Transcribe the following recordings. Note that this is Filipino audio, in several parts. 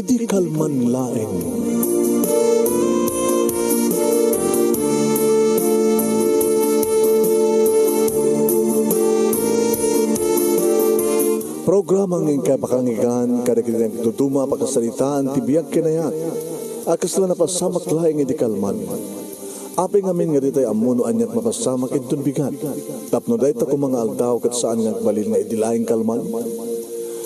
Idi kalman laeng. Programa ng kapakangigan kada kinang tutuma pagkasalitaan tibiyag kinayat. Akas na napasamak laeng idi kalman. Aping amin nga ditay amuno anyat mapasamak itun bigat. Tapno dahi ta mga aldaw kat saan nga balil nga idilaeng kalman.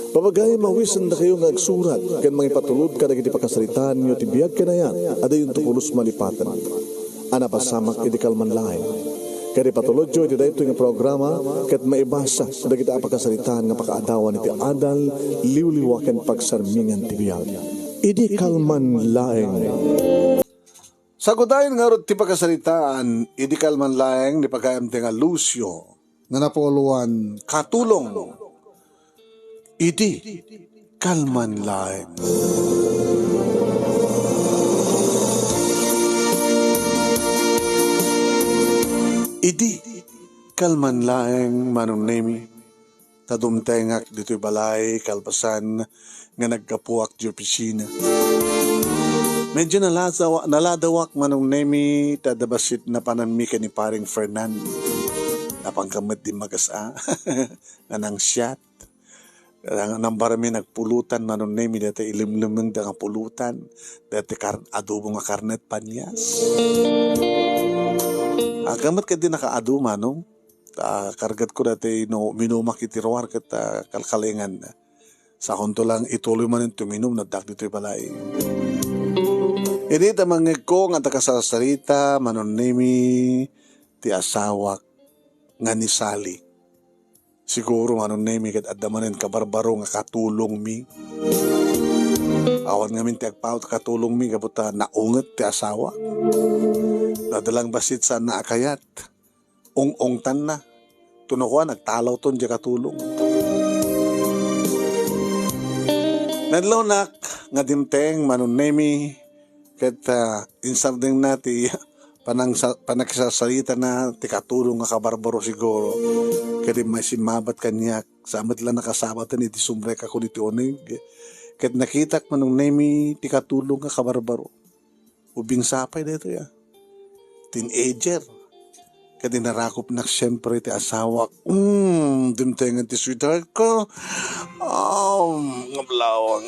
Papagay mawisan na kayo nga agsurat kan mga ipatulod kada kiti pakasalitaan nyo tibiyag kinayat. Ada yung tukulos malipatan. Anapasamak idi kalman laeng. Kaya patulod jo iti dayto nga programa ket maibasa da kita pagkasalitaan nga pakaadawan iti adal liwliwaken pagsarmingan ti biag. Idi kalman laeng. Sagudayon nga rod ti pagkasalitaan, idi kalman laeng ni pagkayam ti nga Lucio nga napuluan katulong. Idi kalman laeng. Idi kalman laeng manunemi tadumtengak dito'y balay kalpasan nga nagkapuak di opisina. Medyo naladawak manunemi tadabasit na pananmika ni paring Fernando. Napangkamad di magasa nga nang siyat. Nang barami nagpulutan manunemi dati ilimlimeng da nga pulutan dati adobo nga karnet panyas. Agamat ka din nakaaduma, no? Kargat ko dati no, minumak itiruar kat kalkalingan. Sa konto lang ituloy man yung tuminom na dak dito'y balay. Hindi tamangig ko nga takasasarita manunemi ti asawak nga ni Sally. Siguro manunemi kat adamanin kabarbaro nga katulong mi. Awan nga min ti agpaut katulong mi kabuta naunget ti asawa. Nadalang basit sa naakayat. Ong-ongtan na. Tunukuan, nagtalaw ton di katulong. Nadlawnak, nga dimteng, manunemi, kat insarding nati, panagsasalita na, ti katulong nga kabarbaro siguro. Kaya may simabat kanyak, samad lang nakasabatan, iti sumrek ako niti onig. Kat nakitak manunemi, ti katulong nga kabarbaro. Ubing sapay dito ya. Teenager. Kaya narakop na siyempre ti asawa. Dimtengan ti sweetheart ko. Nga blawang.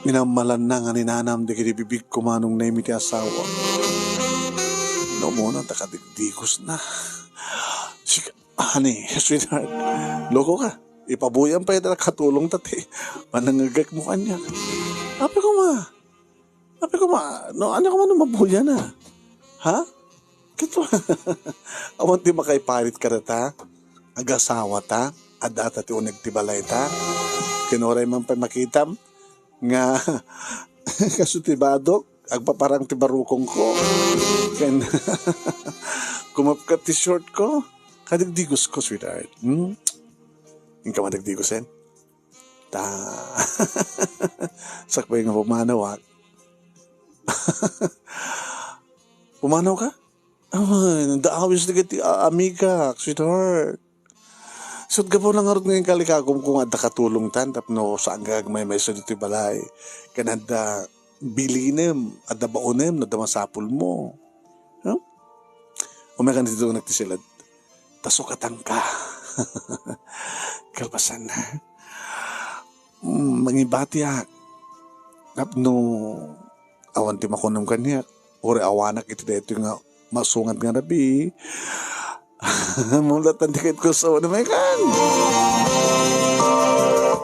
Minamalan na nga ninanam di kinibibig ko manong naimi ti asawa. No muna takadigdigos na. Sige, honey, sweetheart. Loko ka. Ipabuyan pa yung katulong tati. Manangagak mo kanya. Ape ko ma, no, ano ka man mabuya na? Ha? Kito, awan ti makaiparit ka na ta, agasawa ta, adata ti unag ti balay ta, kinoray man pa makitam, nga, kasutibadok, agpaparang ti barukong ko, kan, kumapkat ti short ko, kadigdigos ko, sweetheart, Yung ka madigdigosin? Sakbay nga pumanawak, pumanaw ka? Ay, nadaawis na kiti amiga, sweetheart. Sud ka po lang arot ngayon kalikagom kung adda katulong tan, tapno saan gagmay may sa dito balay. Kanada bilinem, adda baonem, nadda masapul mo. Huh? Umakan dito nagtisilad. Tasukatan ka. Kalpasan na. Mangibatiak. Tapno awan ti makunam kanya, ori awanak iti dito nga masungat nga nabi. Mulat ang dikit ko sa naman kan.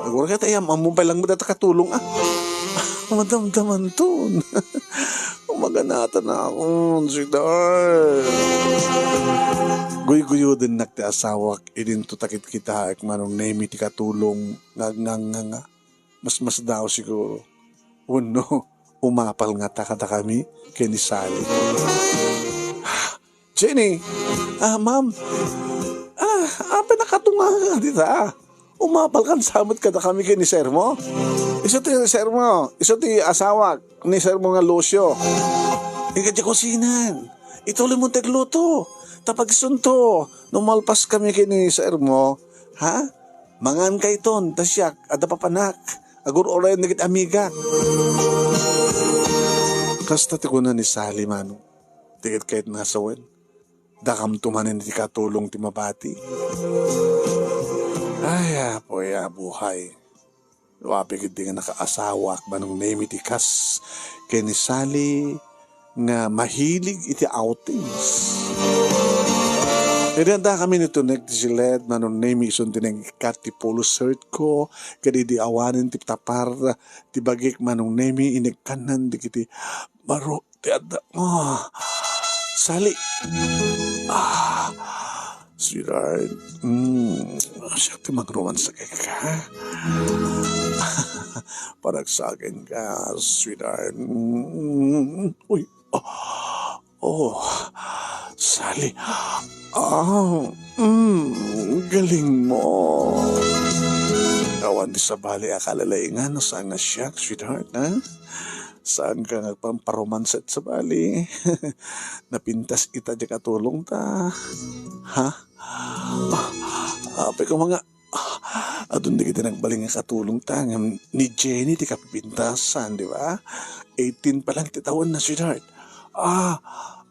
Agora ka tayo, mamumpay lang mo data katulong Madamdaman to. Umaganata na ako, sweetheart. Guy-guyo din nakti asawak, idin to takit kita, manong naimi ti katulong, nga. Mas daw siguro. No. Umapal nga takata kami kay ni Sally. Jenny, ma'am, apa nakatunga ka dita? Umapal kan samot ka na kami kay ni sir mo? Iso ti sir mo, iso ti asawak ni sir mo nga Lucio. Ika di kusinan, ituloy mo tegluto. Tapag isunto, numalpas kami kay ni sir mo, ha? Mangan kay ton, tasyak, ada papanak. Agur oray nagit amiga. Kasta ti kuna ni Sally mano. Tigit kahit nasawen. Dakam tumanin ti katulong ti mabati. Ay, apoy, buhay. Wapigid di nga nakaasawak manong name iti kas kay ni Sally nga mahilig iti outings. Naganda kami nito nagdisiled manong name ison tinang ikat ti polo shirt ko kadi di awanin ti tapar ti bagik manong name inigkanan di kiti baro ti adda. Sally. Sweetheart. Siya ti magruman sa ka. Parang sa akin ka, sweetheart. Uy. Sally. Galing mo. Kawan di sa bali akalalaingan saan nga siya, sweetheart, ha? Saan ka nagpamparomanset sa bali? Napintas kita di katulong ta. Ha? Apay ko mga adun di kita nagbaling nga katulong ta ni Jenny ti kapipintasan, di ba? 18 pa lang titawan na, sweetheart.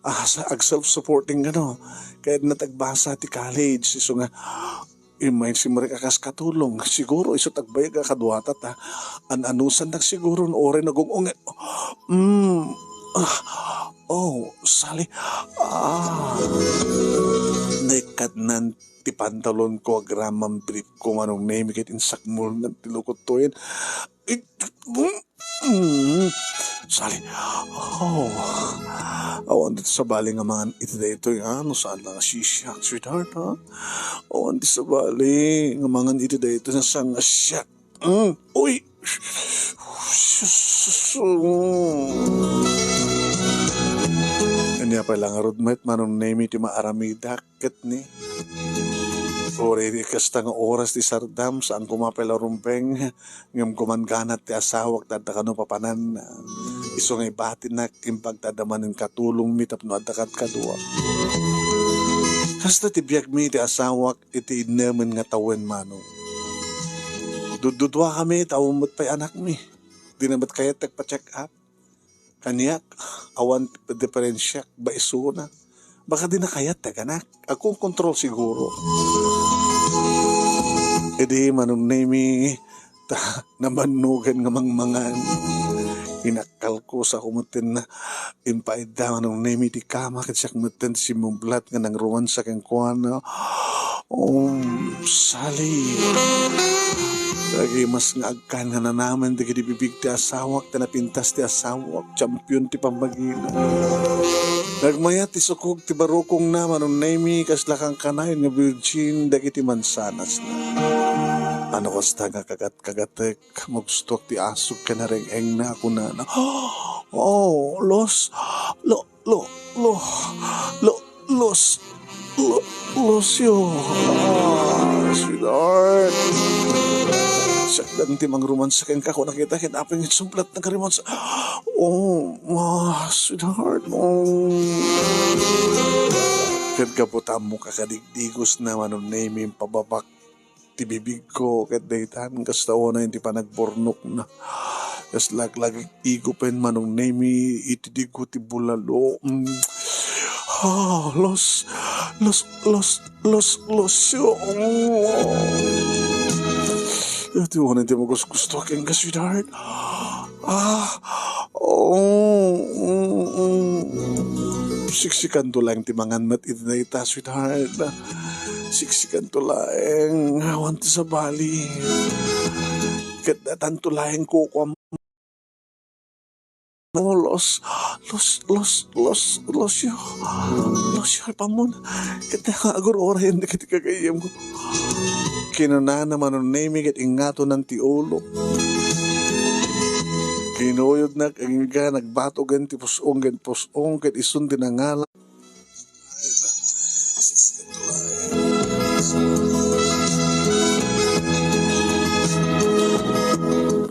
Sa self-supporting gano. Kaya natagbasa ti college. So nga, may simari kakas katulong. Siguro, iso tagbay ka kadwata ta. Anusan nag siguro ore nagungong. Sally. Nekat nan ti pantalon ko agramang brief ko manong name kit insakmul ng tilukot to yun. Sally. Awan dito sa bali nga mga ito ano saan lang sisyak, sweetheart, ha? Awan dito sa bali nga mga ito na sang asyak. Uy! Kanya pa lang arudmet manong name iti maaramida ket ni. Ori kasta nga oras ti sardam saan kumapela rumpeng ngam kumanganat ti asawak tadakano papanan iso nga ibatin na kimpagtadaman ng katulong mi tapno adakat kadua. Kasta ti biag mi ti asawak iti inamen nga tawen mano. Dududwa kami tawumot pa'y anak mi. Di na ba't kaya tagpa-check up? Kaniyak awan diferensyak ba iso na. Baka di na kayat taganak. Akong kontrol siguro. Edi manong name namanugan nga mangmangan. Inakal ko sa kumatin na impaida manong name ti kama kat siya kumatin si mumblat nga nang ruwan sa kengkuana. Sally. Lagi mas nga agkan nga na naman di bibig ti asawak na napintas ti asawak champion ti pambagina. Nagmaya ti sukog ti barukong na manong name kaslakang kanay nga virgin dagiti mansanas na. Ano kasta nga kagat-kagatek magstok ti asok ka na reng-eng na ako na. Los yo. Sweetheart. Sakdan ti mangruman sa ken ka ko nakita ken apeng sumplat na karimon sa sweetheart. Ken kaputam mo kakadigdigos na manong name yung pababak ti bibig ko ket daytan kasta na hindi pa nagburnok na. Kas laglag igupen manong name itidig ko ti bulalo. Los yo. Ito ko na hindi mo gusto keng ka, sweetheart. Siksikan to lang timangan mat ito na ita, sweetheart. Siksikan to lang. Awan ti sa bali. Kadatan to lang ko Los yo. Pamon. Kita agur oray hindi kita kagayam ko. Kinuna naman ang name kat ingato ng tiulo. Kinuyod na ang nga nagbatogan ti pusong kat isun tinangala.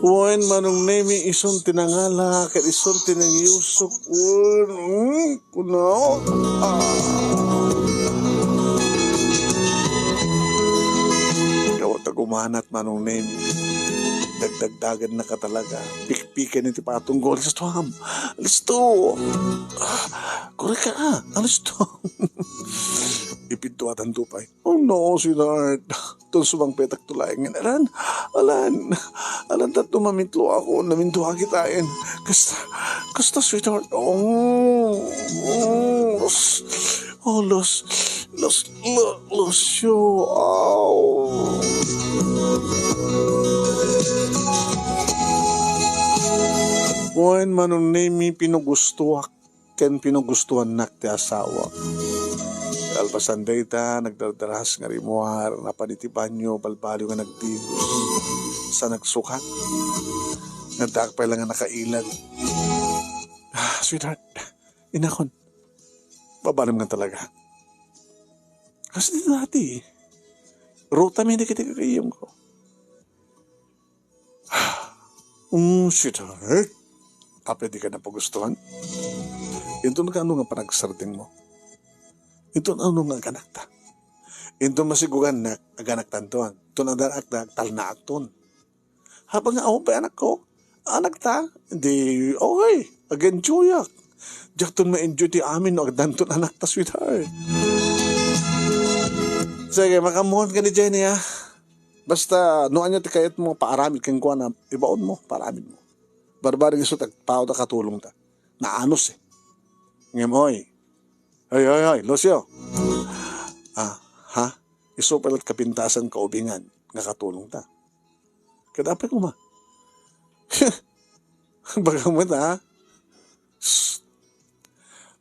Kuwain manong name isun tinangala kat isun tinangyusok. Kunaw. Bumanat manong name. Dagdagdagan na ka talaga. Pikpikan iti patunggo. Alis to, ham. Alis to. Kore ka, alis to. Ipintuatan tupay. Oh no, sweetheart. Itong sumang petak tulayan. Alan tato mamintlo ako. Namintuha kitain. Kasta sweetheart. Los, yo. Kuhan manong name pinugustuhan nak ti asawa. Alpasan data, nagdardarahas nga rimuar, napanitipan nyo, balbaliw nga nagdigos. Sa nagsukat, nagdakpay lang nga nakailan. Sweetheart, inakon, babalam nga talaga. Kasi dito dati, ruta may nakita kakayong ko. Sweetheart, pwede ka na pagustuhan? Ito na ka ano nga panagsarding mo? Ito na ano nga ganakta? Ito masigugan na aganak tantuan. Ito na danak na tal na akton. Habang nga ako pa anak ko, anak ta, hindi, okay, again chuyak. Diyak ma-enjoy ti amin no, agdanton anak ta, sweetheart. Sige, makamuhan ka ni Jenny ha. Basta, noan nyo ti kayat mo, paaramid kang kuha na, ibaon mo, paaramid mo. Barbaring iso, tagpao ta katulong ta. Naanos eh. Ngem, hoy, Lucio. Iso palat kapintasan kaubingan, nga katulong ta. Kadapay ko ma. Baga mo ta,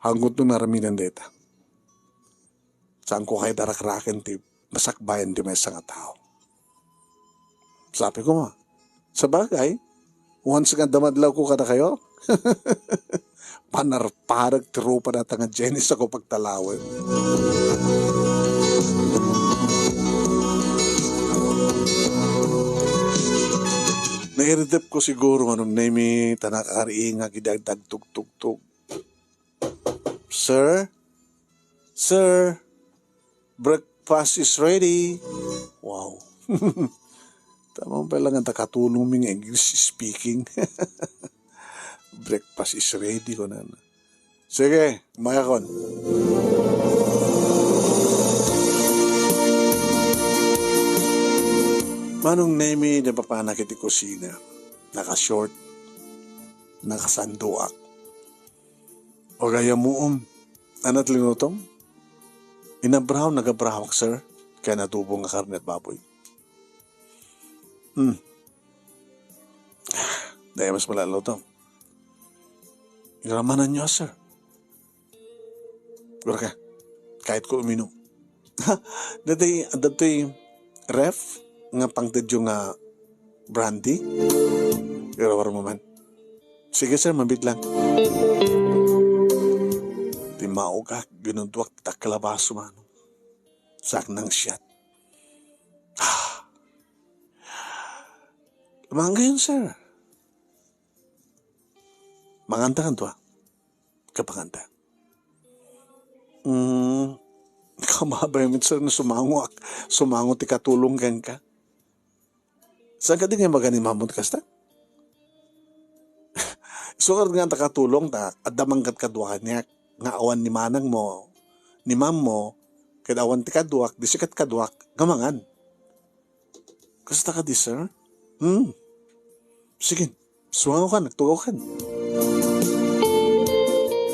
hanggot nung naraminan deta. Saan ko kayo darakraken ti masakbayan di may nga tao. Sabi ko ma, sa bagay, once nga damadlaw ko kada kayo, panarparag tirupa na nga Jenis ako pagtalawin. Nairidip ko siguro manong nemi tanakari nga gidagdag tug-tug-tug. Sir, breakfast is ready. Wow. Tamang pala nga takatulong ming English speaking. Breakfast is ready ko na. Sige, mayakon. Manong nemi na papanakit ti kusina. Naka-short, nakasanduak. O gaya mo anat linutong? Inabraw, nagabrawak, sir. Kaya natubo nga karne at baboy. Dahil mas malalo to. Inaramanan niyo, sir. Gura ka, kahit ko uminom. Dato'y ref, nga pangtadyo nga brandy. Gura mo man. Sige, sir, mabit lang. Timao ka, ginunduak takalabaso man. Sak ng shot. Lamang ngayon, sir. Manganta kan to, kapanganta. Kamabay mo, sir, na sumango ti katulong kan ka. Saan ka din nga magani mamot kasta? So, nga takatulong ta, at damangkat kadwa niya, nga awan ni manang mo, ni mam mo, kadawan ti kadwak, di sikat kadwak, gamangan. Kasta ka di, sir? Sige, sumango ka, nagtugaw ka.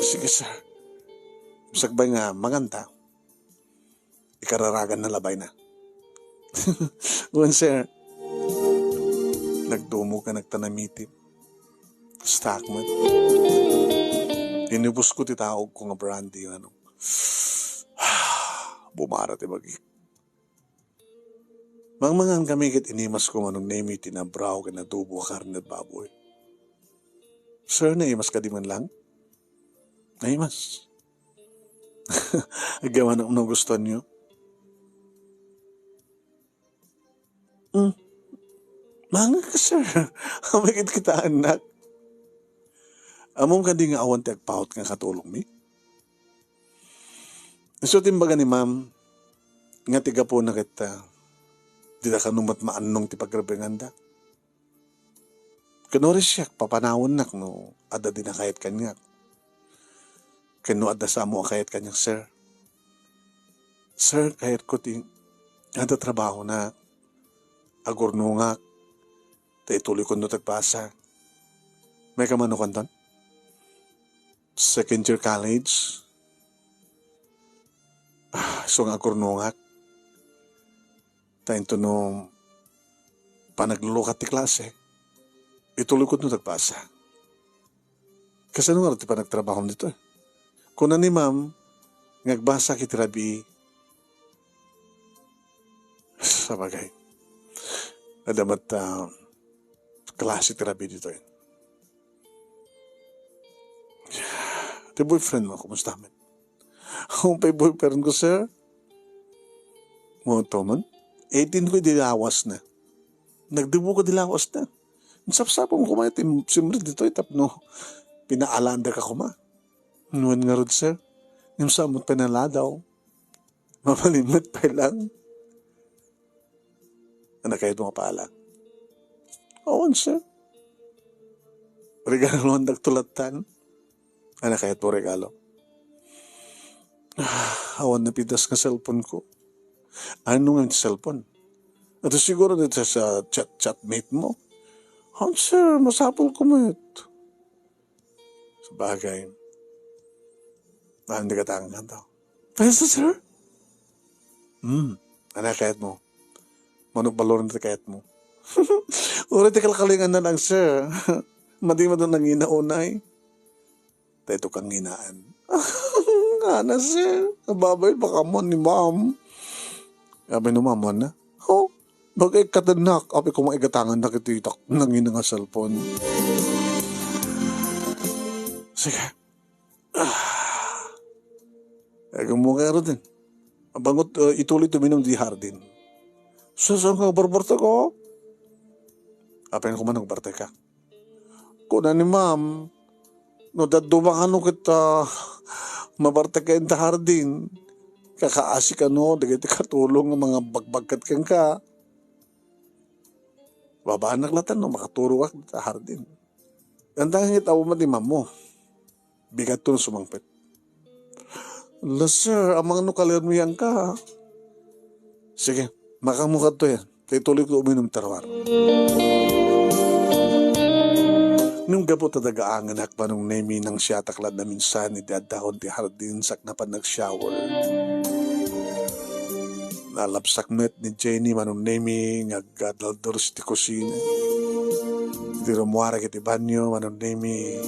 Sige, sir. Sagbay nga, manganta. Ikararagan na labay na. Uwan, sir. Nagdumo ka, nagtanamitin. Stockman. Inubos ko titaog ko nga brandy. Bumarat ibagi. Mangmangan kami kit inimas ko manong nemi tinabraw ka na tubo karne at baboy. Sir, naimas ka di man lang? Naimas. Agawa na unang gusto niyo. Mga ka, sir. Amagit kita, anak. Among ka di nga awan ti agpaot nga katulong mi. So, timbaga ni ma'am, nga tiga po na kita, Di na kanumat maanong ti pagrabenganda. Kanori siya, papanawon nak no, ada din na kayat kanya. Kano ada sa mo kayat kanyang, sir. Sir, kayat ko ti, ada trabaho na, agurno nga, tayo tuloy ko no tagpasa. May kamano kanton? Second year college. So nga agurno nga, tayo to no, panaglulukat ti klase. Ituloy ko nung nagpasa. Kasi nung araw, di pa nagtrabaho nito eh. Kung na ni ma'am, nagbasa kitirabi, sa bagay, adamat klase tirabi dito eh. Di boyfriend mo, kumusta man? Kung pa'y boyfriend ko, sir, mo to man, 18 ko dilawas na. Nagdibo ko dilawas na. Sapsapong kumayat, simrit dito, tapno, pinaalanda ka kuma. Nuwan nga rod, sir. Yung samot panala daw. Mapalimot pa lang. Ano kahit mga paala? Oo, sir. Regalo ang nagtulatan. Ano kahit po regalo? Awan na pitas ka cellphone ko. Ano nga yung cellphone? Ito siguro dito sa chatmate mo. Sir, masapol ko mo ito. Sa bagay. Hindi ka tangan daw. Pesa, sir? Ano kayat mo? Manong balor na kayat mo? Uri, tikalkalingan na lang, sir. Madi mo doon nang inaunay. Tayo kang hinaan. Nga sir. Babay, baka mo ni ma'am. Sabi no, ma'am, na? Oh. Bagay katanak, api ko maigatangan na kititak nangin nga cellphone. Sige. Kung mo kaya din. Bangot, ituloy tuminom di hardin. Saan ka barbarta ko? Api ko man nagbarte ka. Kung na ni ma'am, no daduma ka no kita mabarte ka in the hardin. Kakaasi ka no, dagiti katulong ng mga bagbagkat kang ka. Babaan naglatan no, makaturo ka sa hardin. Gandang hangit awo madimam mo. Bigat to sumangpit. La sir, amang no kalir mo yan ka. Sige, makamukad to yan. Kaya tuloy ko uminom tarwar. Nung gapo tadagaangan hakpa nung nemi nang siya taklad na minsan ni dadahon ti hardin sak na pan nag-shower. Nalapsak met ni Jenny manong nemi ngagadaldor ti kusina. Di rumuara kiti banyo manong nemi.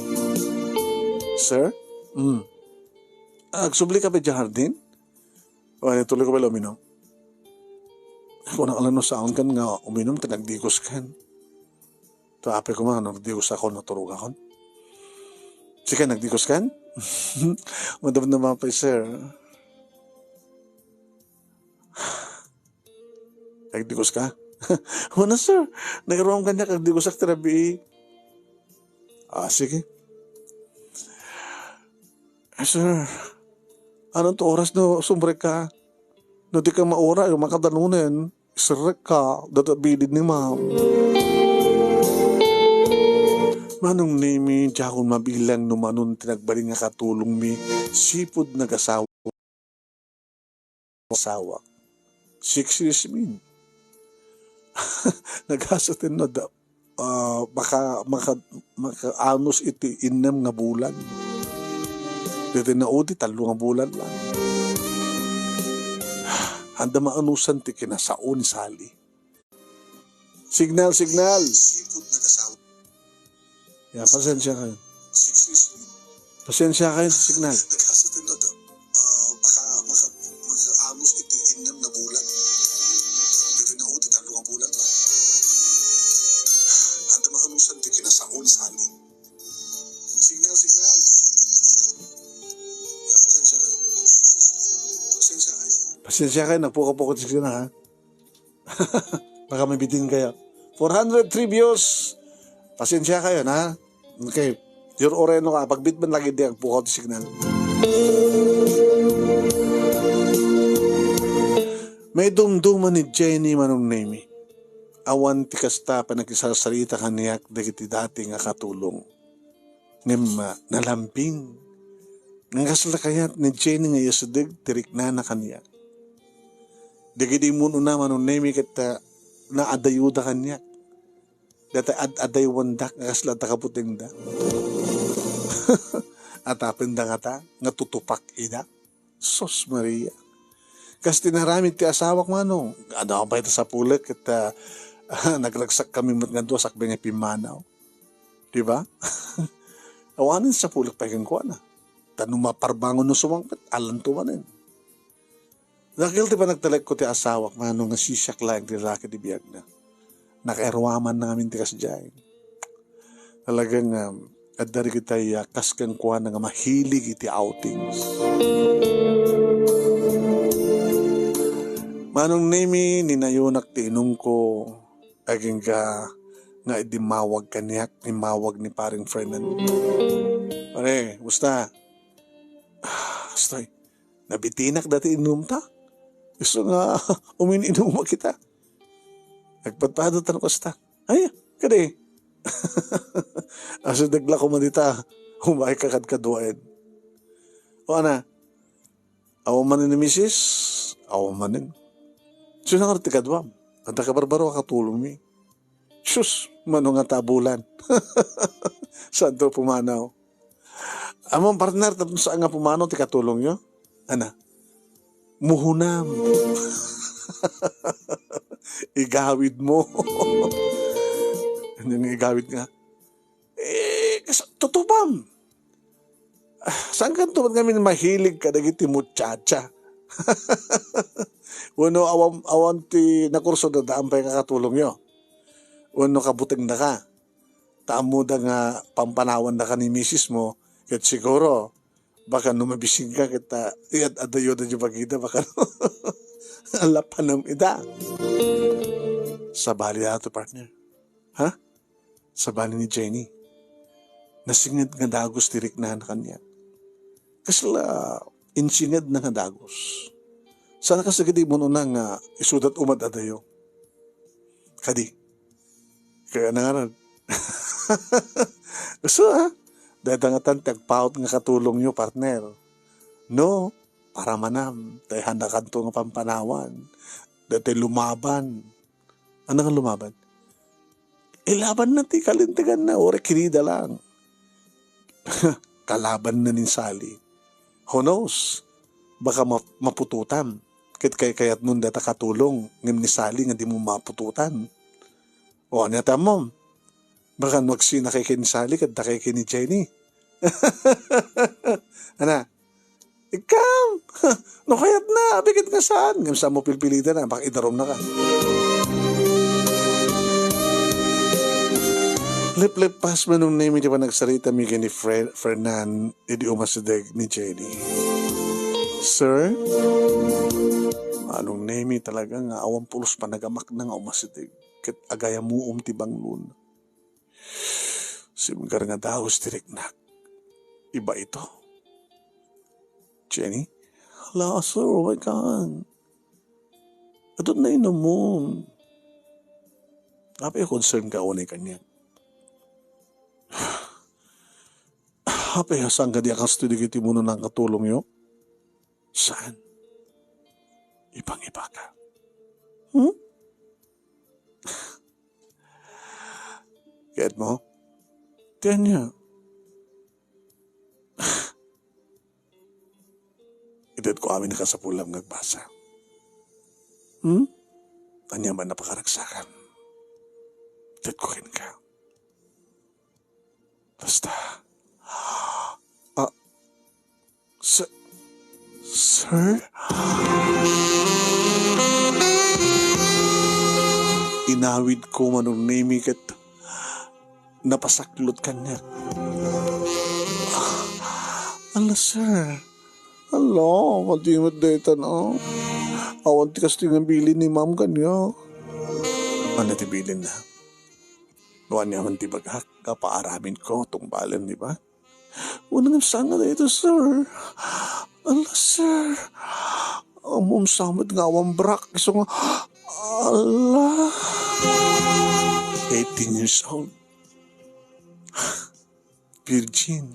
Sir? Agsubli ka pa di hardin? O, tuloy ko ba uminom? Kung nakalano saon kan nga uminom, tinagdigos kan. Taapay ko mga nagdigos ako, naturug ako. Sige, nagdigos kan? Madam naman pa, sir. Nagdigos ka? Wala, sir. Nagkaroon ka niya, kagdigos ak terapi. Sige. Sir, anong to oras no sumbre ka? No di ka maura, yung makadanunan, isirek ka, databilid ni ma'am. Manong nimi, jakon mabilang numanon tinagbaling nga katulong mi, sipod nag-asawa. 6 years min. Naghasatin na baka anos iti inam nga bulan. Dito na udi, 3 nga bulan lang. Handa maanusan ti kinasao ni Sally. Signal. Ya, pasensya kayo. Pasensya kayo sa signal. Baka maka-amos iti inam na bulan. Dito na udi, 3 nga bulan lang. Handa maanusan ti kinasao ni Sally. Signal. Ya, pasensya kayo. Pasensya kayo, nagpuka-puka siya na ha. Baka may bitin kayo. 403 views. Pasensya kayo na. Okay. Your oreno ka. Pag bitman lagi di ang puka signal. May dumduman ni Jenny manong nemi. Awan ti kasta pa nagkisasarita kaniyak dagiti dati nga katulong. Ngem nalamping. Nga kaslakayat ni Jenny nga yasudig tirik na kaniyak. Dagiti muno na manong nemi kita naadayuda kaniyak. Dati aday wandak nga kaslata kaputing da. Atapin da nga ta, nga tutupak ida. Sos Maria. Kas tinaramid ti asawak manong. Ano ba ito sa pulik at naglagsak kami nga doon sakbi nga pimanaw. Diba? Awanin sa pulik pa yung kuha na. Tanong maparbangon no sumangpit, alam tumanin. Dahil di ba nagtalag ko ti asawak manong nga sisyak lang ti lalaki di biyag na. Nakaerwaman namin ti kasdyain. Talagang at dari kita kaskan kuha na nga mahilig iti outings. Manong nemi ninayunak ti inong ko aging nga idimawag kaniyak imawag ni paring Fernando. Pare, musta? Stoy, nabitinak dati inom ta? Gusto nga umininuma kita. Nagpadpado tanong kasta. Ay, kade. Aso dagla ko man dita, humay kakadkaduain. O ana, awaman ni misis, awamanin. So nga tikadwam. Ang takabarbaro katulong mi. Sus, mano nga tabulan. Saan to pumanaw? Among partner, tapos saan nga pumanaw, tikatulong nyo? Ana? Muhunam. Igawid mo. Ano yung igawid nga? Tutubam. Saan ka ito kami mahilig ka nagiti muchacha? Wano awan ti nakurso na daan pa yung kakatulong nyo. Wano kabuting na ka. Taamo da nga pampanawan na ka ni misis mo. Kat siguro, baka numabising ka kita. Iyan adayo na yung pagkita. Baka alapan ng ida. Sabali na ito, partner. Ha? Sabali ni Jenny. Nasingid nga dagos tirik na kanya. Kasla insingid na nga dagos. Sana kasi kadi mo nang isudat umad adayo. Kadi. Kaya nangaran. Gusto dahil nga tagpaut nga katulong nyo, partner. No, para manam. Dahil handa kanto nga pampanawan. Dahil lumaban. Ano nga lumaban? Ilaban na ti kalintigan na. Ore kirida lang. Kalaban na ni Sally. Who knows? Baka mapututan. Kayat nun data katulong ngam ni Sally nga di mo mapututan. O ano yata mo? Baka magsina kay ni Sally kat kay ni Jenny. Ana? Ikaw! No kayat na! Bigit nga saan? Ngam saan mo pilpilita na? Baka idarom na ka. Lip-lip pas man nung name di pa nagsarita mi ni Fernan idi umasideg ni Jenny. Sir? Anong name talaga nga awang pulos pa nagamak na nga umasidig. Kat agaya mo tibang lun. Simgar nga daos tirik na. Iba ito. Jenny? Hala, sir, oh my God. Ito na inom mo. Napay concern ka unay kanya. Apay hasang ka di akang studio kiti mo ng katulong nyo? Saan? Ibang-iba ka. Get mo? Tiyan niya. Itit ko amin na ka sa pulang nagbasa. Tanya man napakaragsakan. Itit ko rin ka. Basta. Sir? Inawid ko manong name kat napasaklot kanya. Ala, sir. Ala, matimot data na. Awan ti kasting bilin ni ma'am kanya. Ano ti bilin na? Nuwan niya man ti bagak, kapaaramin ko itong balan, di ba? Unang saan na ito, sir. Ala, sir. Amom samad nga awang brak. So nga, ala. 18 years old. Virgin.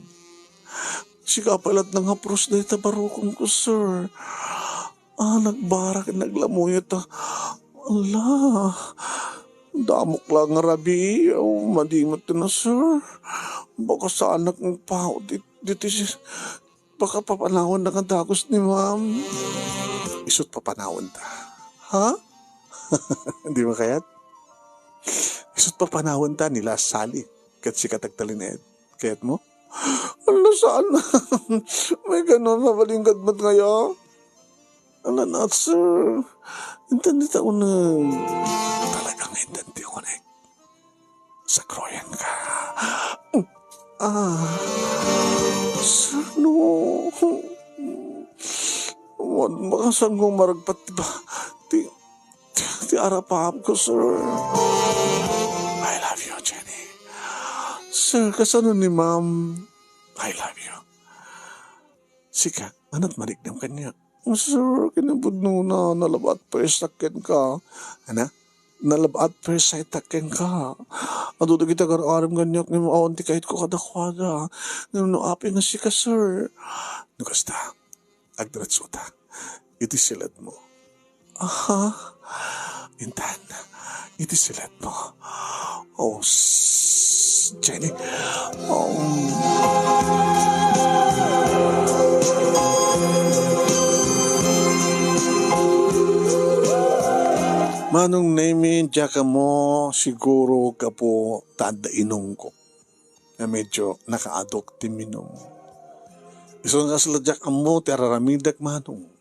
Siya palat ng hapros na itabarukong ko, sir. Nagbarak, naglamuyot. Ala. Damok lang nga rabi. Madimot na, sir. Baka sa anak ng pao. Dito siya. Baka papanahon na kadagos ni ma'am. Isot papanahon ta. Ha? Hindi mo kayat? Isot papanahon ta nila sali. Kat si katagtalined. Kayat mo? Ano saan? May ganon mabalingkad mat ngaya? Ano na, sir? Intindi ta ko na. Talagang intindi ko na. Sa kroyan ka. Sir, no. Makasang kong maragpat, diba? Ti arapahap ko, sir. I love you, Jenny. Sir, kasano ni ma'am? I love you. Sika, anat mariknam kanya. Sir, kinabudno na nalabat pa isakin ka. Ana? Nalabat pa isakin ka. Adudo kita kararam ganyak ni maawon ti kahit ko kadakwada. Nung api nga sika, sir. Nukasta, agdaratsuta. Iti silat mo. Aha. Intan, iti silat mo. Oh, Jenny. Manong name jaka mo siguro ka po tada inong ko. Na medyo naka-adok ti minong. Iso nga sila jak amo ti araramidak manong.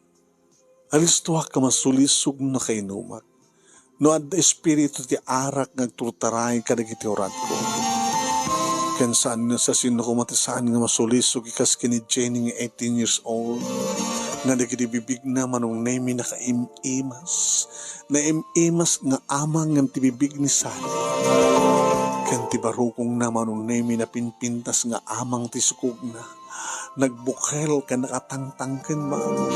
Alistuak ka masulisog na kay numak. No adda espiritu ti arak nagturtaray kadagiti orat ko. Ken saan na sa sino ko matisaan nga masulisog ikas kini Jenny nga 18 years old. Nga dagiti bibig na manong name na ka-im-imas. Na im-imas nga amang ng tibibig ni Sally. Ken ti barukong na manong name na pinpintas nga amang ti sukog na. Nagbukel ka nakatangtangken manong.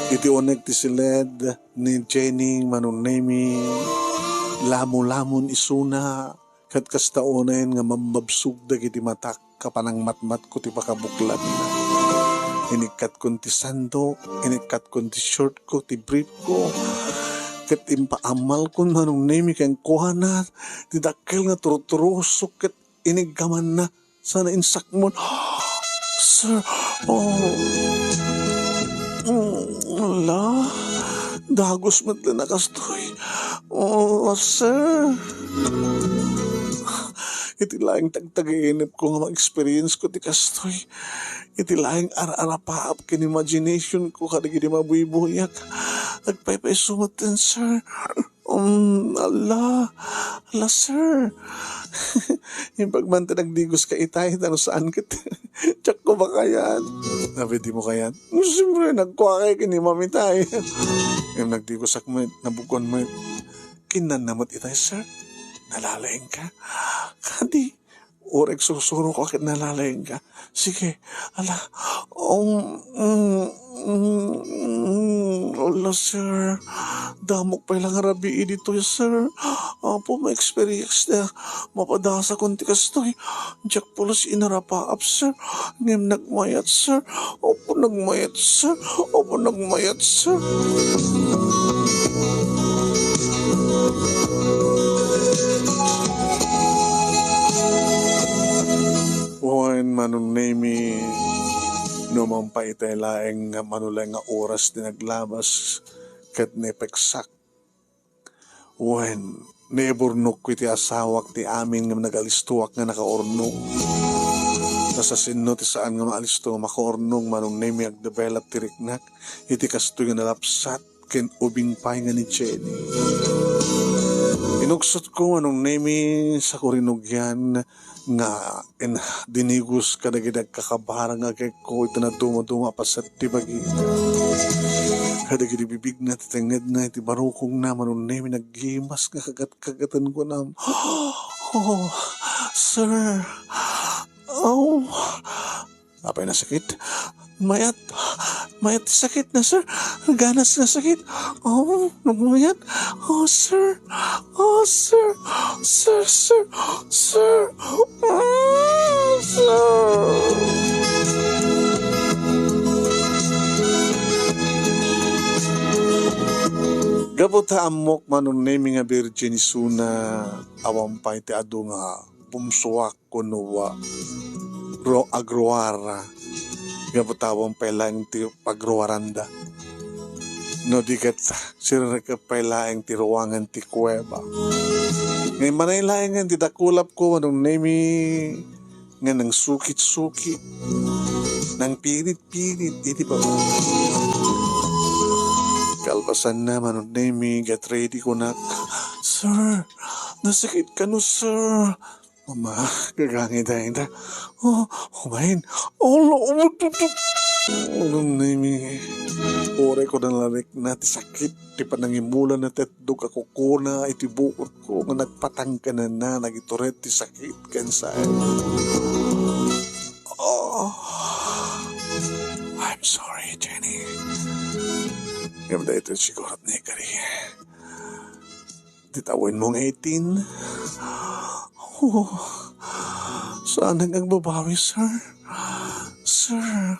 Iti onek ti siled ni Jenny manunemi lamu-lamon isuna kat kastaonen nga mambabsug dagiti matak kapanang matmat ko ti pakabuklan na. Inikat kon ti sandok, inikat kon ti short ko, ti brief ko. Kat impaamal kon manunemi kang kuhana ti dakkel nga turuturusok kat inigaman na sana insak mo. Sir, ala, dagos mat na nakastoy. Sir. Iti laing tagtagainip ko nga mag-experience ko ti kastoy. Iti laing ara-arapaap kin imagination ko kadagiti mabuibuyak. Agpaypay sumaten, sir. Ala, sir. Yung pagmanta nagdigos ka itay, ano saan kit? Tsak ko ba kayan? Nabidi mo kayan? Siyempre, nagkuha kayo kini mamitay. Yung nagdigos ak mo, nabukon mo, kinanamot itay, sir. Nalalaing ka? Kandi, orek susuro ko akit nalalaing ka. Sige, ala, ala, sir. Damok pa ilang rabi dito, sir. Apo, ma-experience na mapadasa konti kastoy. Diyak pulos inarapaap, sir. Ngem nagmayat, sir. Opo, nagmayat, sir. Opo, nagmayat, sir. Wan manunemi numampay tayo laeng manulay nga oras din naglabas kat nepeksak. Wan neburnok ko iti asawak ti amin nga nagalistuak nga nakaornong. Nasasinno ti saan nga maalisto makaornong manunemi agdevelop ti riknak iti kastoy nga nalapsat ken ubing pay nga ni Jenny. Inuksot ko anong nemi sa kurinugyan nga dinigus ka na ginagkakabarang agay ko ito na dumaduma pa sa tibagi. Kada ginibibig na titangad na iti barukong naman nung nemi naggimas nga kagat-kagatan ko na. Oh, sir. Oh. Apay na sakit. mayat sakit na sir. Ganas na sakit. Oh, nagmayat. Oh sir. Oh sir. Sir, sir. Sir. Sir. Gabota amok manong naming nga Virgin Isuna awampay ti adu nga bumsuak kunuwa agroara. Gabota awampay lang ti pagruaranda. No dikat sira kapay lang ti ruangan ti kuweba. Ngayon manay lang nga ti dakulap ko manong nami nga nang sukit-sukit nang pirit-pirit iti pa ba? Kalpasan na manong nami, get ready ko na. Sir, nasakit ka no, sir. Mama, gagangin tayo. Oh, kumain. Oh, nung nami, oray ko na larik na ti sakit. Ti panangimulan na tetdog ako kuna, iti bukot ko, nga nagpatang ka na nagituret ti sakit kansain. Oh, I'm sorry, Jenny. Ngayon na ito siguro at nekari. Titawin mong 18. Oh, saan ang agbabawi, sir? Sir,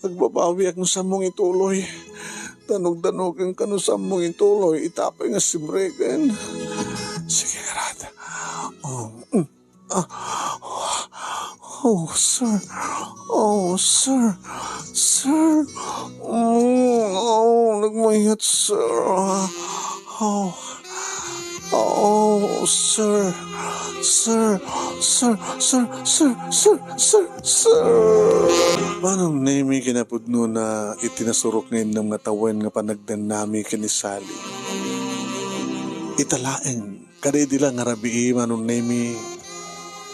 agbabawi akong sa mong ituloy. Danog-danog ang kanusam mong ituloy. Itapay nga simregan. Sige, Rad. Oh, sir. Oh, sir. Sir. Oh, nagmayat, sir. Oh, sir. Sir. Sir. Sir. Sir. Sir. Sir. Sir. Manong nami kinapudno na itinasurok ngayon ng ngatawen nga panagdan nami kinisali. Italaeng. Kadidi lang nga rabii manong nami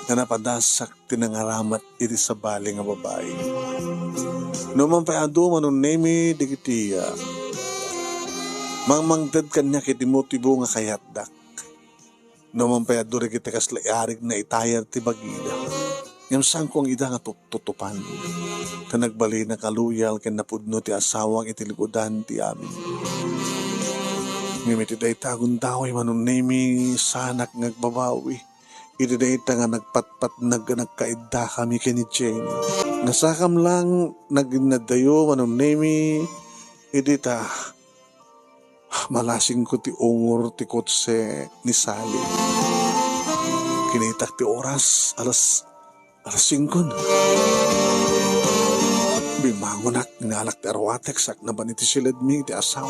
na napadasak tinangaramat iti sa bali nga babae. Naman pa ado manong nemi digitiya. Mangmangdad kanya kiti motibo nga kayatdak. Naman pa ado rin kita kaslayarig na itayar ti bagida. Ngam sang kong ida nga tutupan. Ta nagbali na kaluyal ken napudno ti asawang iti likodan ti amin. Ngam iti daytagon daway manong nemi sanak ngagbabawi. Iti dayta nga nagpatpat nagkaida kami kini Jenny. Nasakam lang nagnadayo manong nemi idita malasing ko ti ungor ti kotse ni Sally. Kinitak ti oras alas 5. Bimangonak ngalak ti arwatek sak na baniti silad mi ti asawa.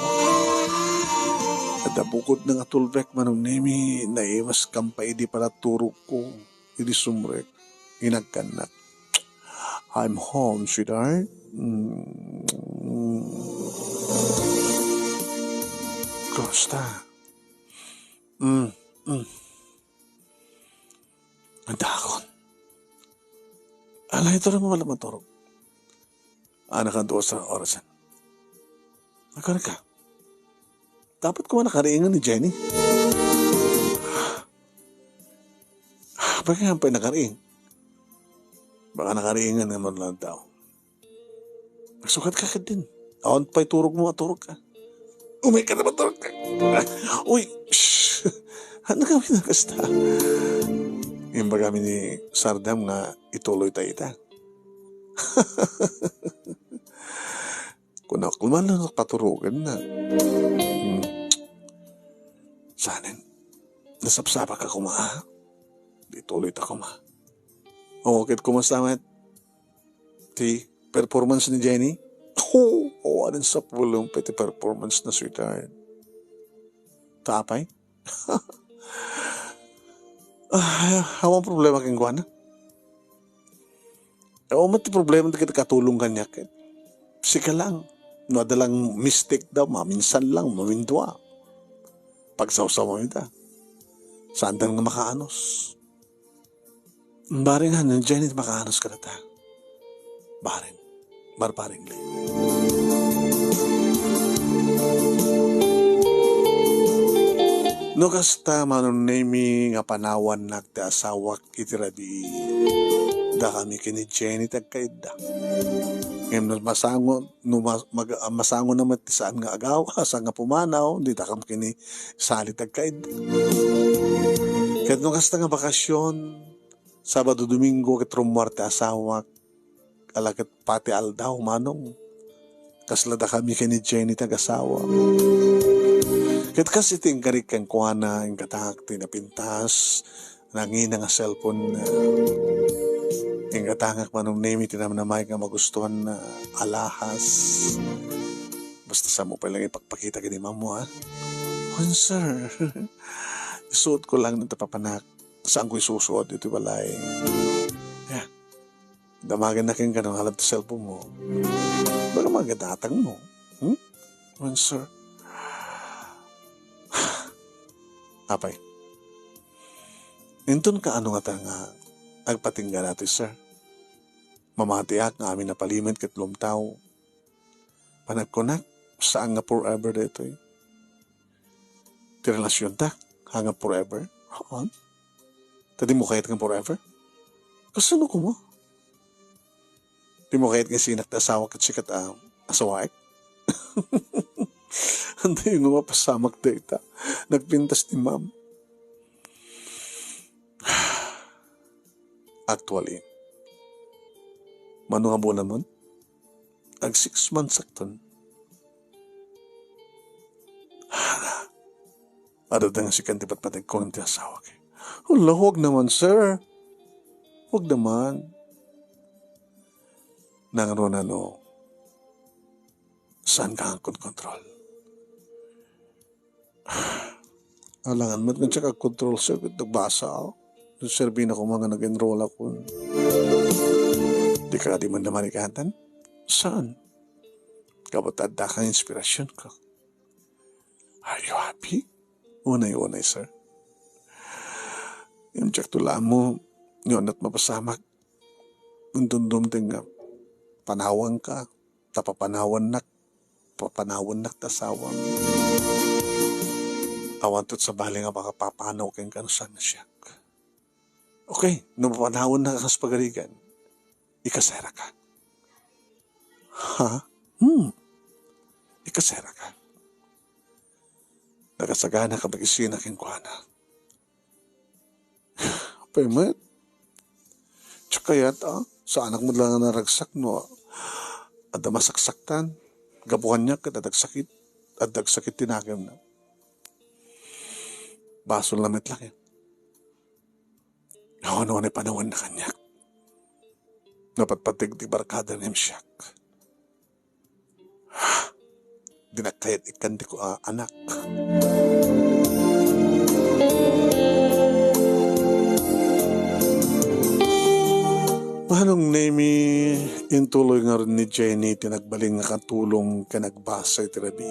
At bukod ng atulbek manong nemi naiwas kampay di pala turok ko idi sumrek inagkanak. I'm home, sweetheart. Kosta? Ang dakon. Alay, ito rin mo wala maturog. Anak ang 2 orasan. Nagkaroon ka. Dapat ko nakariingan ni Jenny. Bakit nga pa nakariing? Baka nakariingan naman lang daw. Magsukat ka din. Awan pa'y turog mo, turog ka. Umay ka naman, turog ka. Uy, shh. Ano kami na kasta? Yung ba kami ni Sardam nga ituloy tayo ita? Kung nakuman lang paturugan na. Sanin, nasapsapa ka kumaa. Di tuloy ta kuma. O, bakit kumasamat? Ti performance ni Jenny? Awarin sa pulong pati performance na sweetheart. Tapay? Hawang problema kang guwana? Mati problema na kita katulong kanya. Sika lang. No, adalang mistake daw. Maminsan lang. Mamindwa. Pagsawsaw mo ita. Saan nga makaanos? Baring nga, Janet, makaanos ka na ta. Baring. Barbaring lang. No kasta manon nemi nga panawan nakti asawak itirabi. Da kami kini Janet agkaida. Ngayon masango, masango naman ti saan nga agaw, saan nga pumanaw, di takam kini salit agkaid. Kahit nung kasta nga bakasyon, Sabado, Domingo, kat rumwarte asawa, alagat pati aldaw, manong. Kaslada kami kini Jenny tag-asawa. Kahit kasi tingkarik kang kuhana, yung katahak, tinapintas, nangina nga cellphone na, yung katahak manong name, tinamnamay nga magustuhan na alahas. Basta sa mo pa lang ipagpakita ka ni mamo, ha? Oh, sir, isuot ko lang ng tapapanak. Saan ko isusuot? Ito balay. Yeah. Damagan na kang ganun, halap sa cellphone mo. Baka magadatang mo. Oh, sir. Apay. Inton ka ano nga nga agpatingga natin, sir. Mamatiak nga amin na palimit katlong tao. Panagkunak, saan nga forever dito eh. Ti relasyon ta, hanga forever. Haan? Tadi mo kahit kang forever? Kasano ko mo? Di mo kahit nga sinak na asawa kat sikat asawaik? Hindi yung mapasamak data. Nagpintas ni ma'am. Actually, mano nga mo naman? Ag 6 months sakton. Ano nga si kantipat patag ko ng asawa kay. Hala, huwag naman, sir. Huwag naman. Nang ronano, saan ka ang kontrol? Alangan mo kung siya ka-control, sir. Nagbasa ako. Serbi na ko mga nag-enroll ako. Di ka di man naman ikahatan? Saan? Kabatad da kang inspirasyon ko. Are you happy? Unay-unay, sir. Yung tsak tula mo, yun at mapasamak. Undundum ting panawang ka, papanawan nak tasawang. Awantot sa bali nga baka papanaw kang kanusan na siya. Okay, nung papanawon na kas pagarigan, ikasera ka. Ha? Ikasera ka. Nakasagana ka mag-isina kang kuhana. Payment. Tsaka yata, sa anak mo lang naragsak, no? At masaksaktan. Gabuhan niya ka, dagsakit. At dagsakit tinagam na. Basol lamit lang yan. Ano na panawan na kanya. Napatpatig di barkada na yung siyak. Dinakayat ikan di ko anak. Manong nemi intuloy nga rin ni Jenny tinagbaling nga katulong ka nagbasa iti rabi.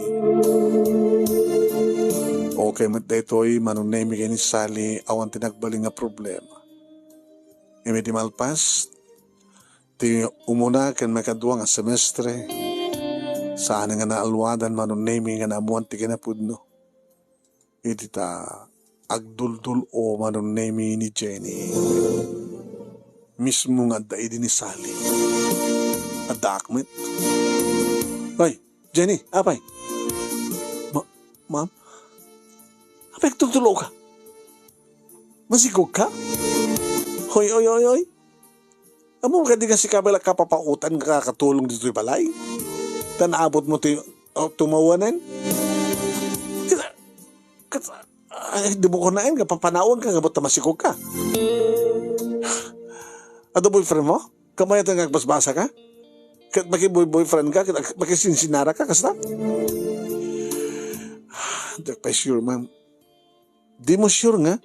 Okay, mat daytoy manong nemi kay ni Sally awan tinagbaling nga problema. Imi di malpas, ti umuna kan makaduwa nga semestre, saan nga naalwadan manong nemi nga naamuan ti kinapudno. Iti ta agduldul o manong nemi ni Jenny. Mismo nga daay din ni Sally. At daakmet. Hoy, Jenny, apay. Ma'am? Apay, tutulog ka? Masigog ka? Hoy. Amo ka di ka si kabila kapapautan ka katulong dito yung balay? Tanaabot mo tumawanan? Di mo ko nain, kapapanawan ka, kapot na masigog ka. Ato boyfriend mo? Kamay ito nga basbasa ka? Boyfriend ka? Makisinsinara ka? Kasta? Di pa sure, ma'am. Di mo sure nga?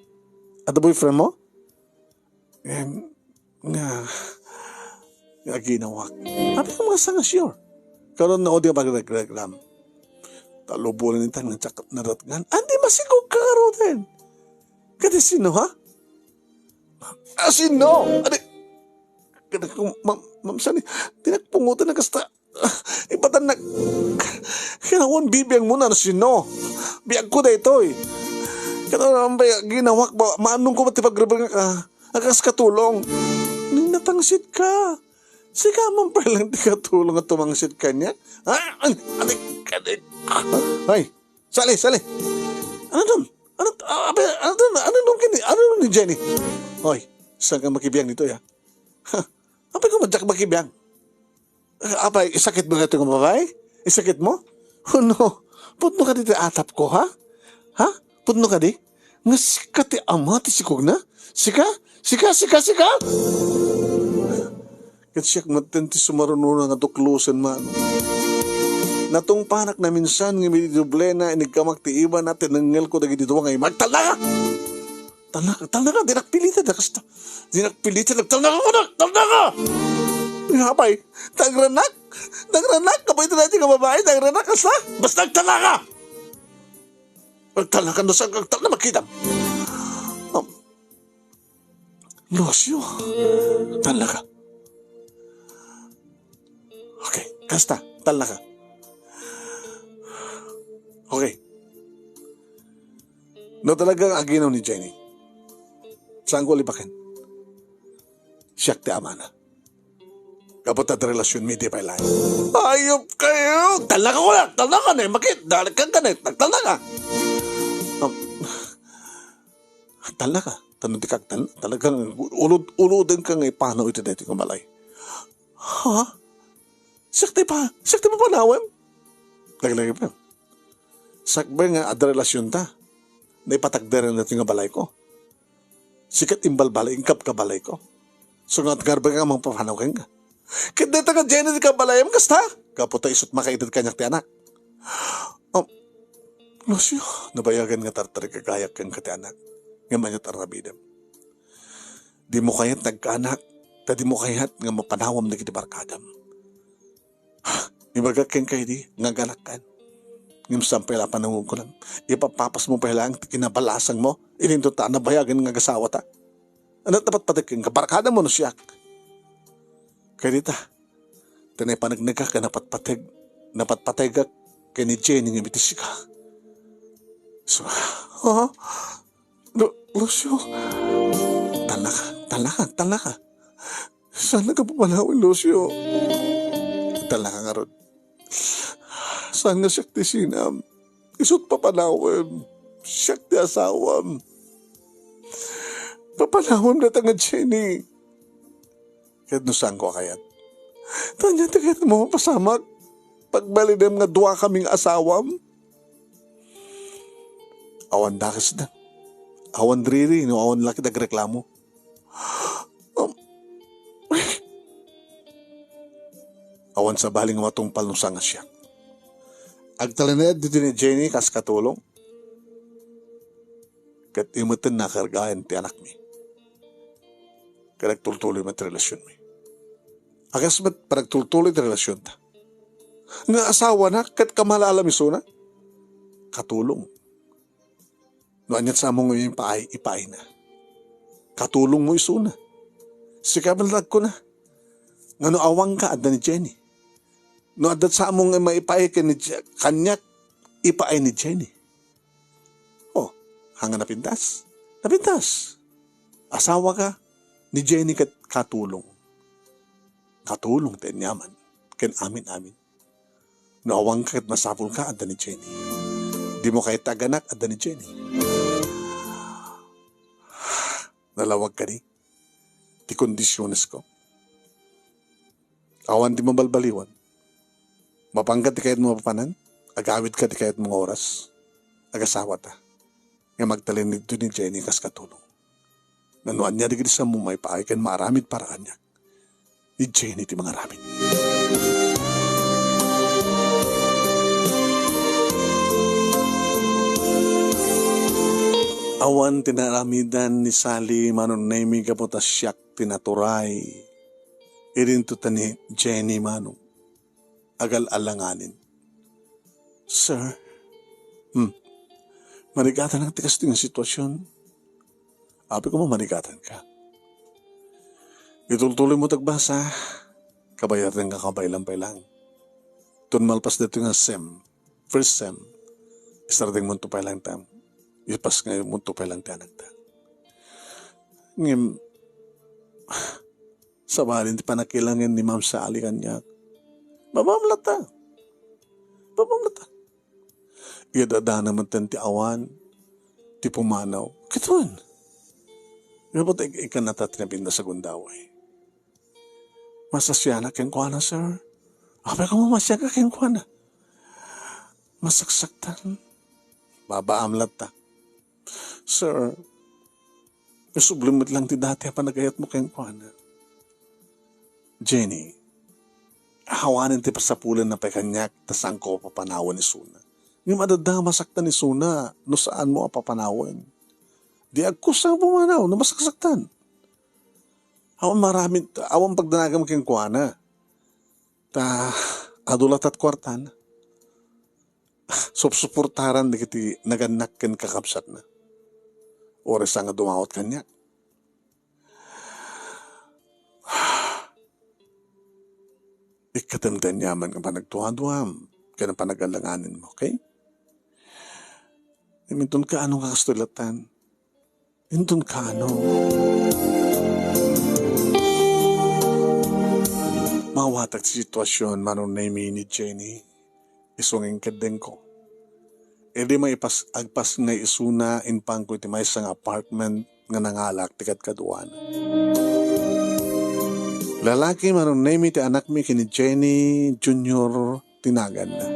Ato boyfriend mo? Nga ginawak. Apa yung mga sanga sure? Karoon na o di ba magreglam? Talubulan nito ng tsakat na ratgan. Andi masigog ka karoon. Kati sino ha? Sino? Adi? Ma'am Sani, tinagpungutan na kasta. Ibatan na. Kinawan bibiyang muna na sino. Biyag ko na ito eh. Kaya naman ba ginawak ba? Maanong ko matipag-rebel nga ka? Akas katulong. Ninatangsit ka. Sika man pa lang di ka tulong at tumangsit kanya. Ha? Anik. Ay, sali. Ano dun? Ano dun ni Jenny? Hoy, saan ka makibiyang nito ya? Apay ko madyak makibiyang. Apay, isakit mo nga ito ng babae? Isakit mo? Oh no, putno ka dito atap ko ha? Ha? Putno ka di? Nga sika ti ama ti sikog na? Sika? Kat siyak maten ti sumarununa nga tuklusan man. Natong panak na minsan nga may duble na inigkamak ti iba na tinanggel ko dagi dito ngay magtala ka, dinakpilitan na kasta. Dinakpilitan, nagtala ka! Ngapay, tagranak, kapay ito natin nga babae, tagranak kasta, basta nagtala ka! Nagtala ka, nosang kagtala na makita. Lucio, tala ka. Okay, kasta, tala ka. Okay. No talagang aginaw ni Jenny. Saan ko lipakin? Siyak ti ama na. Kapot at relasyon mi di pa ilan. Ayop kayo! Tala ka na eh. Makit, dalagan ka na eh. Tala ka. Tala ka. Tanong di kag talagang uludin ka nga ipanaw ito dito ng balay. Ha? Siyak ti pa panawem? Lagi pa. Sakbay nga ad relasyon ta. Naipatagdaran natin nga balay ko. Sikat imbalbalay, ingkap ka balay ko. So nga garbay ka mang papanaw ka. Kaya ka Jenny di ka balayam kasta. Kaputa isot makaitid kanyak ti anak. Lucio, nabayagan nga tartari kagayak kang kati anak. Nga manyat arabidam. Di mo kayat nagkaanak. Di mo kayat nga mapanawam na kiti barkadam. Ibagak kang kayo di, nga galakan. Ngim sampay la panahon ko lang. Ipapapas mo pa lang kinabalasang mo. Ininto ta nabayagan nga gasawa ta. Ano dapat patik kang kabarkada mo no siyak. Kaya dita, tanay panagnagka ka napatpatay ka kay ni Jenny nga mitis ka. So, Lucio, tala ka. Saan ka pumalawin, Lucio? Tala ka nga ron. Saan nga siyak ti sinam? Isot papanawin. Siyak ti asawam. Papanawin na nga Jenny. Kahit no saan ko kayat. Tanya ti kahit mo mapasamak. Pagbalidem nga dua kaming asawam. Awan dakas na. Awan driri, no awan laki nagreklamo. Awan sa baling matungpal no sanga siya. Agtalanad dito ni Jenny kas katulong. Kat imutin na kargahan ti anak mi. Kaya nagtultuloy mat relasyon mi. Akas mat paragtultuloy ti relasyon ta. Nga asawa na kat kamalalam iso na. Katulong. No anyat sa among yung ipaay na. Katulong mo iso na. Sikabalag ko na. Nga no awang ka adda ni Jenny. No adat sa among maipaay ka ni kanyak ipaay ni Jenny. Oh, hanga napintas. Napintas. Asawa ka ni Jenny kat katulong. Katulong tayo niyaman. Ken amin. No awang ka kat masapul ka adda ni Jenny. Di mo kahit taganak adda ni Jenny. Nalawag ka di. Ti kondisyones ko. Awan di mabalbaliwan. Mapangkat di kahit mo mapapanan. Agawid ka di kahit mga oras. Agasawa ta. Nga magtalin nito ni Jenny kas katulong. Nanuan niya di sa mo may paay kan maaramid paraan niya. Ni Jenny ti mga ramid. Awan tinaramidan ni Sally manon na imiga po tasyak tinaturay. Irin to tani Jenny manong. Agal-alanganin. Sir, manigatan ang tikas ng sitwasyon. Abi ko mo manigatan ka. Itultuloy mo tagbasa. Kabayatan ka kabaylang-baylang. Tunmalpas dito nga first sem. Isarding mo ito pa lang tam. Ipas ngayon mo ito pa lang tanag ta. Ngim, Sa balin ti panakilangan ni Ma'am Sally kanyak. Babamlata. Babamlata. Iadada naman ti awan, ti pumanaw. Kituan. Kapag ikan na tatinapin na sa gundaway. Masasya na kenkwana, sir. Abay ka mo masya ka kenkwana. Masaksaktan. Babaamlat ta. Sir, isublimit lang ti dati pa nagayat mo kenkwana. Jenny, hawanin ti pasapulan na pekanyak tas ang ko papanawan ni Suna. Yung madadama saktan ni Suna, no saan mo papanawan. Di agkusang pumanaw, no masaksaktan. Awan pagdanagam keng kuana. Ta, adulat at kwartan. Suportaran di kiti naganak ken kakapsat na. Oras nga dumawat kanya. Ikatamdan yaman ka pa nagtuhan-duham. Kaya panagalanganin mo, okay? Imintun ka anong kakastulatan. Imintun ka ano. Mawatag si sitwasyon manong naimi ni Jenny. Isungin kadeng ko. E di may agpas nga isuna in pangko iti may isang apartment nga nangalak tikat kaduan. Lalaki manong naimi ti anak mi kini Jenny Junior tinagan na.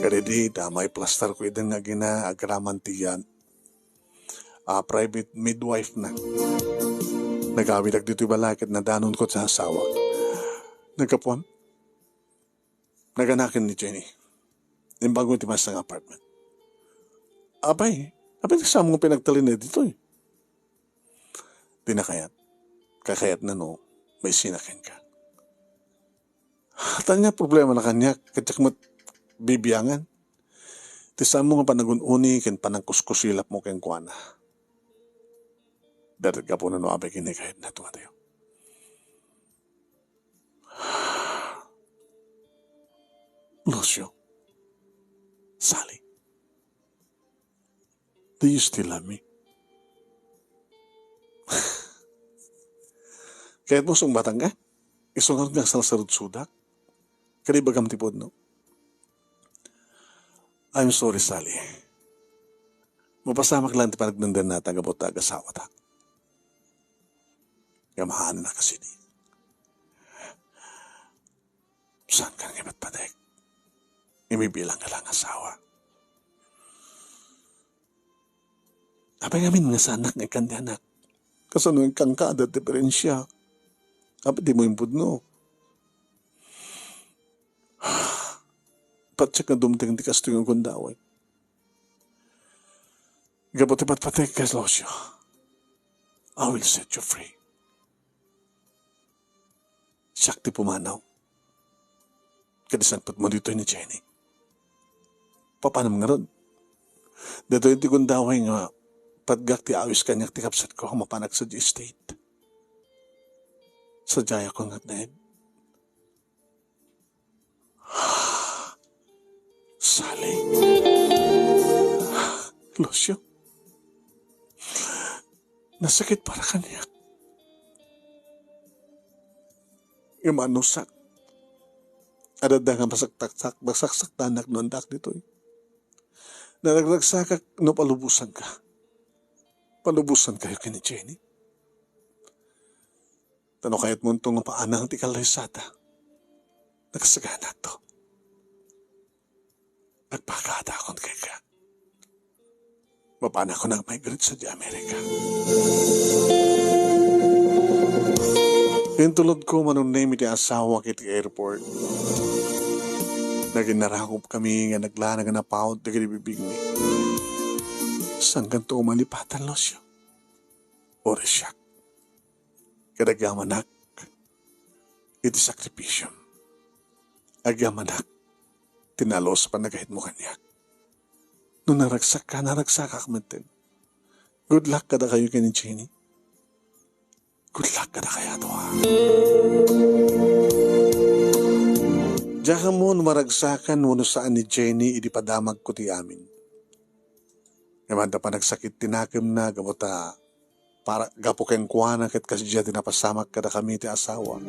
Kaya di damay plaster ko idang nga gina agraman tiyan. Private midwife na. Nagawid ag dito balakit na danon ko sa asawa. Nagkapuan. Naganakin ni Jenny. Yung bagong timas ng apartment. Abay kasama mo pinagtalin na dito eh. Di na kayat. Kakayat na no, may sinakin ka. Tanya problema na kanya, katsak mo't bibiyangan. Tisaan mo nga panagununi, kin panangkuskusilap mo ken kuana. Darat ka po na no, abay kinikahit na tumatayo. Lucio, Sally, do you still love me? Kahit mo sung batang ka, isunod nga sa sarud-sudak, kalibagam tipod no? I'm sorry, Sally. Mapasamak lang ti panagnandan na tagabot tagasawa ta. Gamahan na kasi di. Saan ka nang iba't patek? Imibilang ka lang asawa. Apay ngamin nga sa anak ng ikandi anak. Kasano yung kang kada diferensya. Apay di mo impud no. Patsak na dumting di kasto yung kundaway. Gabot iba't patek kay Lucio. I will set you free. Siyak ti pumanaw. Kadisan pat mo dito ni Jenny. Papanam nga ron. Dito yung tikundaway nga padgak ti awis kanyak ti kapsat ko mapanag sa estate. Sa jaya ko nga naed. Sally. Lucio. Nasakit para kanyak. Yung manusak. Adada nga basaksak tanak no andak dito eh. Naragragsak no palubusan ka. Palubusan kayo kini Jenny. Tano kahit mo itong paanang ti kalaysata. Nagsagana to. Nagpakada akong kay ka. Mapana ko nang migrate sa Amerika. Yung tulad ko manong name iti asawa kiti airport. Naginarakop kami nga naglana nga napaod na ganibibig mi. Saan ganito umalipatan, Lucio? Oresyak. Kadagamanak. Iti sakripisyon. Agamanak. Tinalos pa nagahit mo kanyak. Nung naragsak ka kamatin. Good luck kada kayo kini Jenny. Good luck kada kaya to ha. Diyan mo maragsakan wano saan ni Jenny idipadamag ko ti amin. Gamanda pa nagsakit tinakam na gamota para gapo keng kuana ket kasi dyan tinapasamak kada kami ti asawa.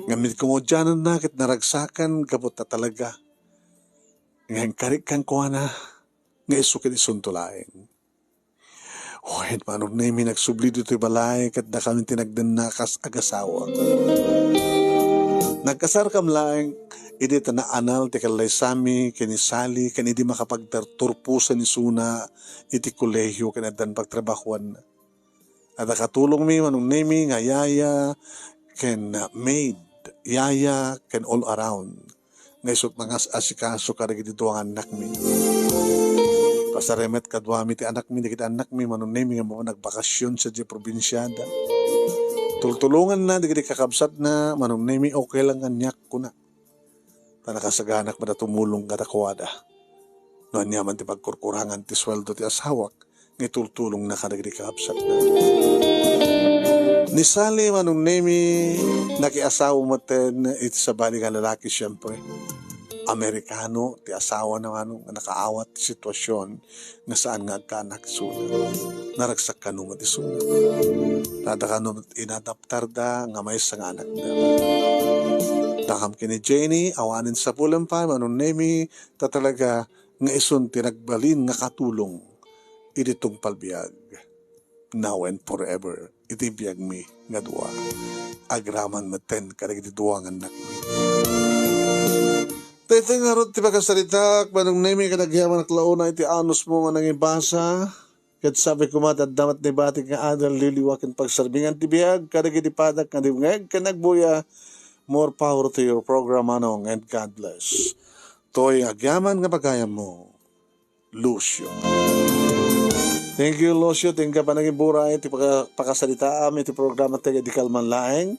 Ngamit ko mo dyan na ket naragsakan gabot na talaga. Ngayon karik kang kuana nga iso ket isuntulaeng. Wait, manong na imi nagsubli dito balay ket da kami tinagdan nakas agasawa. Nagkasar kam laeng idi na anal ti kalay sami kinisali kan idi makapagturpusan ni suna iti kolehiyo kanadan pagtrabahuan. At katulong mi manong nemi nga yaya ken maid yaya ken all around. Ngayon mga asikaso karigi dito ang anak mi. Pasaremet kadwa mi ti anak mi dikit anak mi manong nemi nga mo nagbakasyon sa di probinsyada. Tultulungan na, di kakabsat na, manong nemi okay lang kanyak ko na. Tanakasaganak ba na tumulong katakwada. Noon niya man ti pagkurkurangan ti sweldo ti asawak, ngay tultulong na kada di kakabsat na. Nisali manong nemi, nakiasawa mo ten, iti sa bali nga lalaki siyempre. Amerikano, ti asawa na manong nakaawat ti sitwasyon nga saan nga agkanak suna. Naragsak ka nung ti suna. Tada ka nung inadaptar da nga may sang anak da. Dakam kini Jenny, awanin sa pulang pa, manong nemi, tatalaga nga isun tinagbalin nga katulong. Ititong palbiag. Now and forever, itibiyag mi nga duwa. Agraman maten karag duwa nga anak mi. Tete nga ron ti pagkasalitak, manong nemi kanagyaman klauna iti anos mo nga nangibasa. Kat sabi ko matadamat ni batik nga adal liliwakin pagsarbingan ti biyag, kadagi di padak nga ngeg kanagbuya. More power to your program anong and God bless. Toy agyaman nga pagayam mo, Lucio. Thank you, Lucio. Tingka pa naging buray ti pagkasalita iti programa taga di kalman laeng.